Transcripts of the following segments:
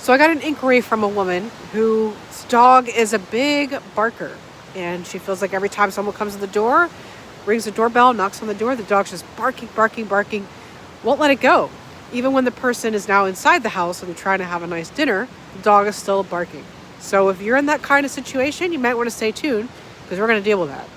So I got an inquiry from a woman whose dog is a big barker. And she feels like every time someone comes to the door, rings the doorbell, knocks on the door, the dog's just barking, barking, barking, won't let it go. Even when the person is now inside the house and they're trying to have a nice dinner, the dog is still barking. So if you're in that kind of situation, you might want to stay tuned because we're going to deal with that.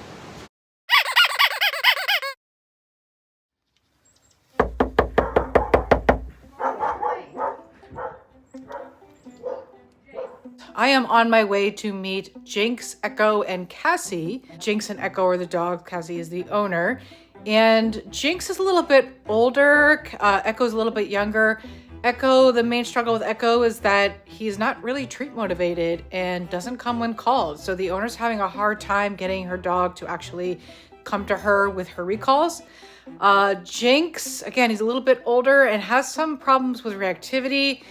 I am on my way to meet Jinx, Echo, and Cassie. Jinx and Echo are the dog. Cassie is the owner. And Jinx is a little bit older. Echo's a little bit younger. Echo, the main struggle with Echo is that he's not really treat motivated and doesn't come when called. So the owner's having a hard time getting her dog to actually come to her with her recalls. Jinx, again, he's a little bit older and has some problems with reactivity,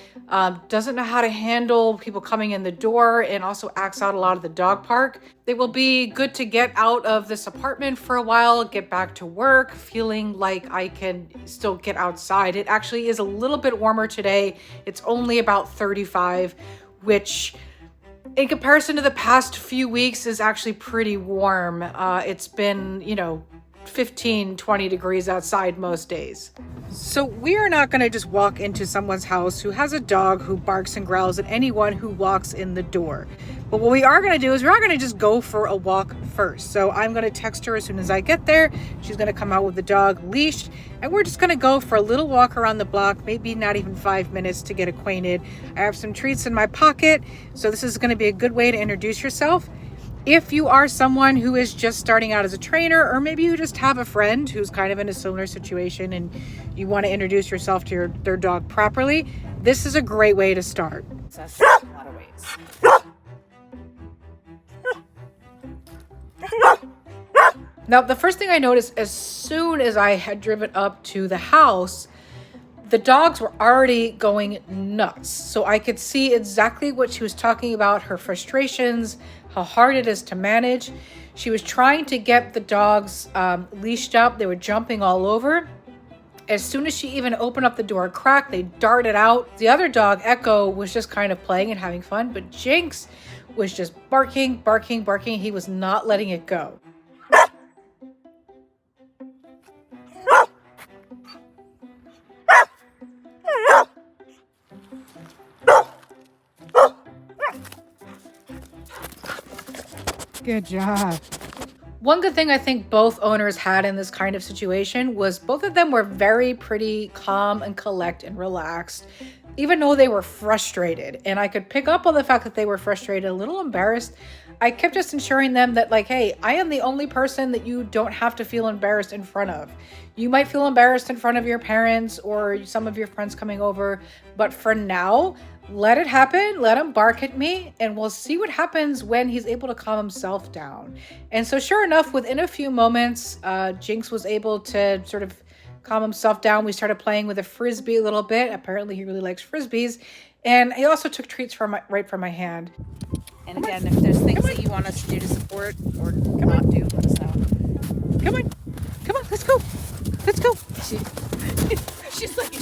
doesn't know how to handle people coming in the door, and also acts out a lot of the dog park. It will be good to get out of this apartment for a while, get back to work, feeling like I can still get outside. It actually is a little bit warmer today. It's only about 35, which in comparison to the past few weeks is actually pretty warm. It's been, 15, 20 degrees outside most days. So we are not going to just walk into someone's house who has a dog who barks and growls at anyone who walks in the door. But what we are going to do is we're going to just go for a walk first. So I'm going to text her as soon as I get there. She's going to come out with the dog leashed, and we're just going to go for a little walk around the block, maybe not even 5 minutes to get acquainted. I have some treats in my pocket, so this is going to be a good way to introduce yourself. If you are someone who is just starting out as a trainer, or maybe you just have a friend who's kind of in a similar situation and you want to introduce yourself to their dog properly, this is a great way to start. That's a lot of ways. Now, the first thing I noticed as soon as I had driven up to the house, the dogs were already going nuts. So I could see exactly what she was talking about, her frustrations, how hard it is to manage. She was trying to get the dogs leashed up. They were jumping all over. As soon as she even opened up the door a crack, they darted out. The other dog, Echo, was just kind of playing and having fun, but Jinx was just barking, barking, barking. He was not letting it go. Good job. One good thing I think both owners had in this kind of situation was both of them were pretty calm and collect and relaxed, even though they were frustrated. And I could pick up on the fact that they were frustrated, a little embarrassed. I kept just ensuring them that, like, hey, I am the only person that you don't have to feel embarrassed in front of. You might feel embarrassed in front of your parents or some of your friends coming over, but for now, let it happen, let him bark at me, and we'll see what happens when he's able to calm himself down. And so sure enough, within a few moments, Jinx was able to sort of calm himself down. We started playing with a Frisbee a little bit. Apparently he really likes Frisbees. And he also took treats right from my hand. And again, if there's things that you want us to do to support or not do, let us know. Come on, let's go. Let's go. She's like,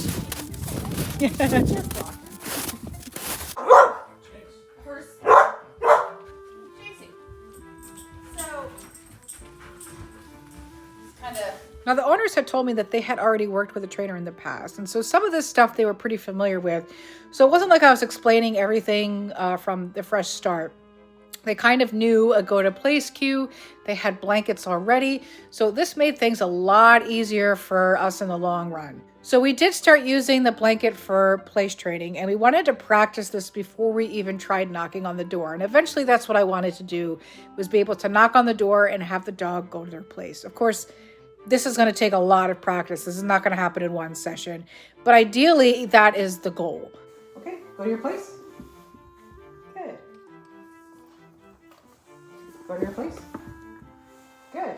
Now, the owners had told me that they had already worked with a trainer in the past. And so some of this stuff they were pretty familiar with. So it wasn't like I was explaining everything from the fresh start. They kind of knew a go-to-place cue. They had blankets already. So this made things a lot easier for us in the long run. So we did start using the blanket for place training, and we wanted to practice this before we even tried knocking on the door. And eventually that's what I wanted to do, was be able to knock on the door and have the dog go to their place. Of course, this is going to take a lot of practice. This is not going to happen in one session, but ideally that is the goal. Okay, go to your place. Good. Go to your place. Good.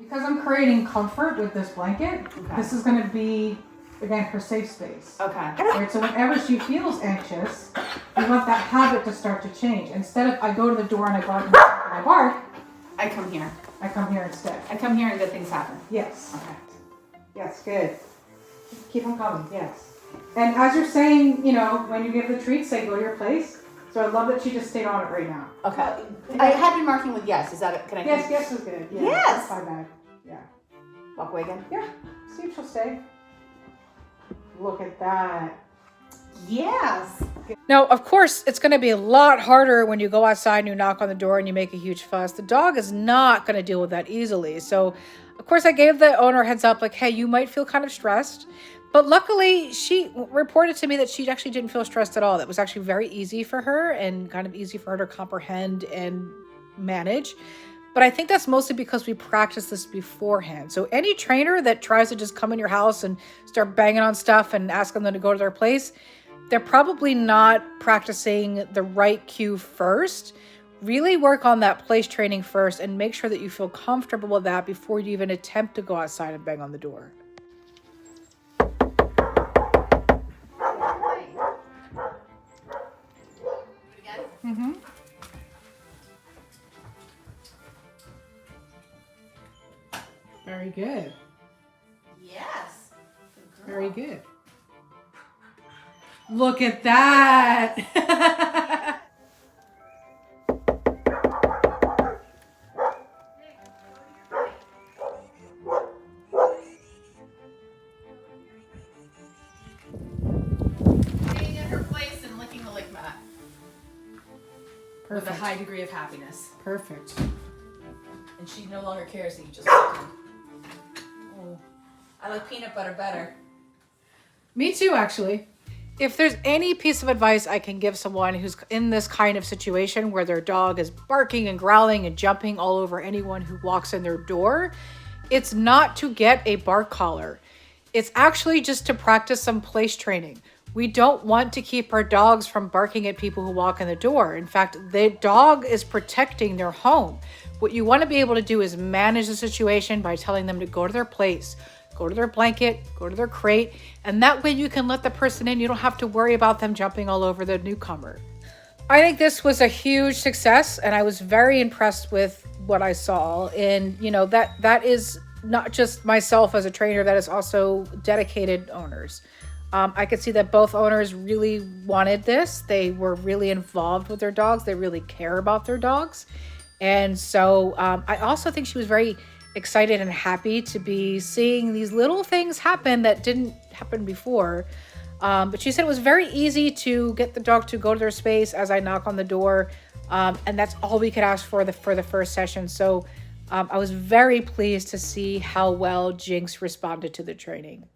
Because I'm creating comfort with this blanket, This is going to be, again, her safe space. okay. Right, so whenever she feels anxious, we want that habit to start to change. Instead of I go to the door and I bark, I come here. I come here instead. I come here and good things happen. Yes. Okay. Yes, good. Keep on coming, yes. And as you're saying, you know, when you give the treats, say go to your place. So I love that she just stayed on it right now. Okay. I had been marking with yes. Is that it? Can I? Yes was good. Yeah, yes. That's my bad. Yeah. Walk away again? Yeah. See if she'll stay. Look at that. Yes. Now, of course, it's going to be a lot harder when you go outside and you knock on the door and you make a huge fuss. The dog is not going to deal with that easily. So, of course, I gave the owner a heads up, like, hey, you might feel kind of stressed. But luckily, she reported to me that she actually didn't feel stressed at all. That was actually very easy for her and kind of easy for her to comprehend and manage. But I think that's mostly because we practiced this beforehand. So any trainer that tries to just come in your house and start banging on stuff and asking them to go to their place, they're probably not practicing the right cue first. Really work on that place training first and make sure that you feel comfortable with that before you even attempt to go outside and bang on the door. Mm-hmm. Very good. Yes. Very good. Look at that. Being in her place and licking the lick mat. With a Perfect. high degree of happiness. Perfect. And she no longer cares that you just walked in. Oh, I like peanut butter better. Me too, actually. If there's any piece of advice I can give someone who's in this kind of situation where their dog is barking and growling and jumping all over anyone who walks in their door, it's not to get a bark collar. It's actually just to practice some place training. We don't want to keep our dogs from barking at people who walk in the door. In fact, the dog is protecting their home. What you want to be able to do is manage the situation by telling them to go to their place, go to their blanket, go to their crate, and that way you can let the person in. You don't have to worry about them jumping all over the newcomer. I think this was a huge success, and I was very impressed with what I saw. And, you know, that is not just myself as a trainer, that is also dedicated owners. I could see that both owners really wanted this. They were really involved with their dogs. They really care about their dogs. And so I also think she was very excited and happy to be seeing these little things happen that didn't happen before. But she said it was very easy to get the dog to go to their space as I knock on the door. And that's all we could ask for the first session. So I was very pleased to see how well Jinx responded to the training.